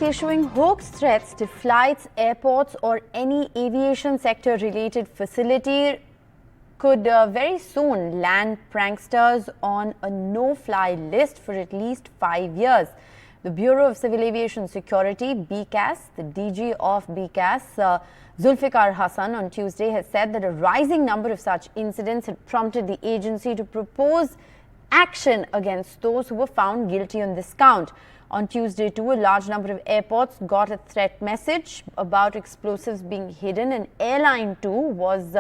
issuing hoax threats to flights, airports or any aviation sector related facility could very soon land pranksters on a no-fly list for at least 5 years. The Bureau of Civil Aviation Security, BCAS, the DG of BCAS, Zulfiquar Hasan, on Tuesday has said that a rising number of such incidents had prompted the agency to propose action against those who were found guilty on this count. On Tuesday too, a large number of airports got a threat message about explosives being hidden. An airline too was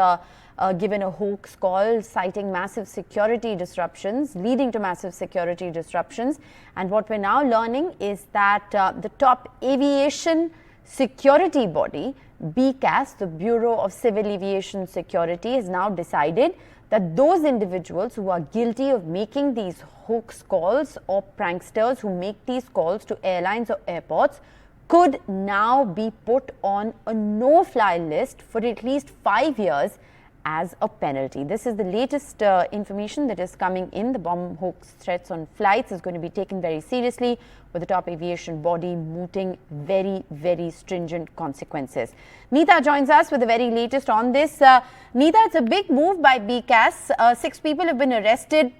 given a hoax call citing massive security disruptions, leading to massive security disruptions. And what we're now learning is that the top aviation security body, BCAS, the Bureau of Civil Aviation Security, has now decided that those individuals who are guilty of making these hoax calls or pranksters who make these calls to airlines or airports could now be put on a no-fly list for at least 5 years as a penalty. This is the latest information that is coming in. The bomb hoax threats on flights is going to be taken very seriously, with the top aviation body mooting very, very stringent consequences. Neeta joins us with the very latest on this. Neeta, it's a big move by BCAS. 6 people have been arrested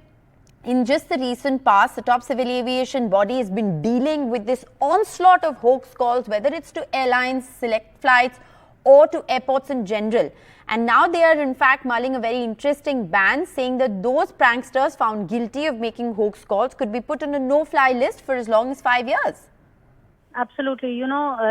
in just the recent past. The top civil aviation body has been dealing with this onslaught of hoax calls, whether it's to airlines, select flights, or to airports in general. And now they are in fact mulling a very interesting ban, saying that those pranksters found guilty of making hoax calls could be put on a no-fly list for as long as 5 years. Absolutely.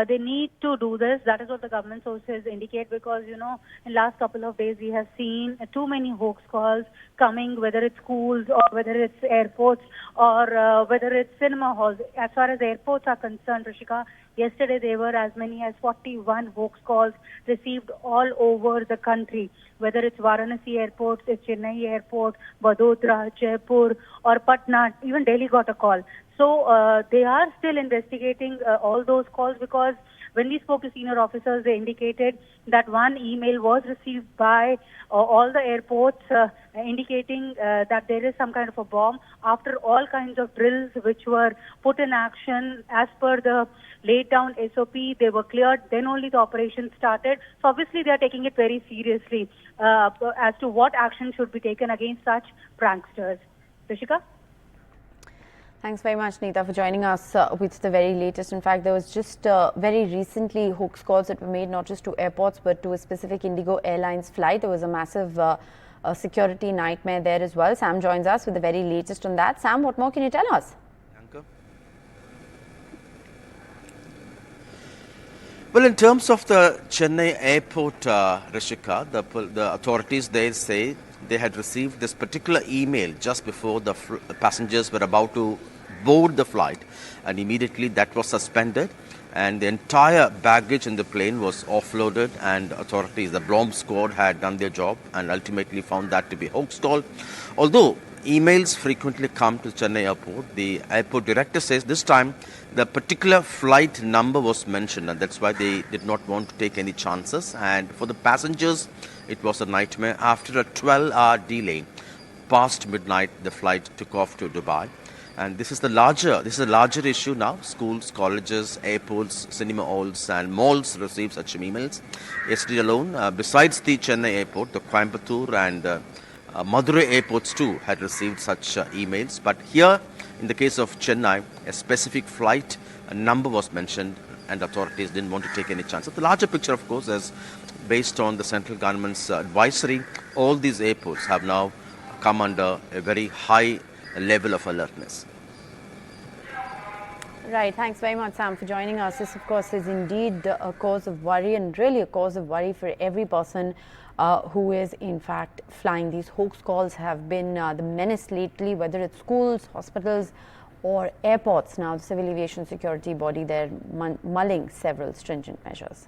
They need to do this. That is what the government sources indicate, because, in last couple of days, we have seen too many hoax calls coming, whether it's schools or whether it's airports or whether it's cinema halls. As far as airports are concerned, Rishika, yesterday there were as many as 41 hoax calls received all over the country, whether it's Varanasi Airport, it's Chennai Airport, Vadodara, Jaipur or Patna. Even Delhi got a call. So they are still investigating all those calls, because when we spoke to senior officers, they indicated that one email was received by all the airports indicating that there is some kind of a bomb. After all kinds of drills which were put in action as per the laid down SOP, they were cleared. Then only the operation started. So obviously they are taking it very seriously as to what action should be taken against such pranksters. Rishika? Thanks very much, Neeta, for joining us with the very latest. In fact, there was just very recently hoax calls that were made not just to airports but to a specific Indigo Airlines flight. There was a massive security nightmare there as well. Sam joins us with the very latest on that. Sam, what more can you tell us? Well, in terms of the Chennai airport, Rishika, the authorities there say they had received this particular email just before the passengers were about to board the flight, and immediately that was suspended and the entire baggage in the plane was offloaded, and authorities, the bomb squad, had done their job and ultimately found that to be hoax call. Although emails frequently come to Chennai airport, the airport director says this time the particular flight number was mentioned, and that's why they did not want to take any chances. And for the passengers, it was a nightmare. After a 12-hour delay, past midnight, the flight took off to Dubai. And this is a larger issue now. Schools, colleges, airports, cinema halls and malls receive such emails. Yesterday alone, besides the Chennai airport, the Coimbatore and Madurai airports too had received such emails. But here, in the case of Chennai, a specific flight number was mentioned, and authorities didn't want to take any chances. The larger picture, of course, is based on the central government's advisory. All these airports have now come under a very high level of alertness. Right. Thanks very much, Sam, for joining us. This, of course, is indeed a cause of worry, and really a cause of worry for every person who is, in fact, flying. These hoax calls have been the menace lately, whether it's schools, hospitals or airports. Now, the Civil Aviation Security Body, they're mulling several stringent measures.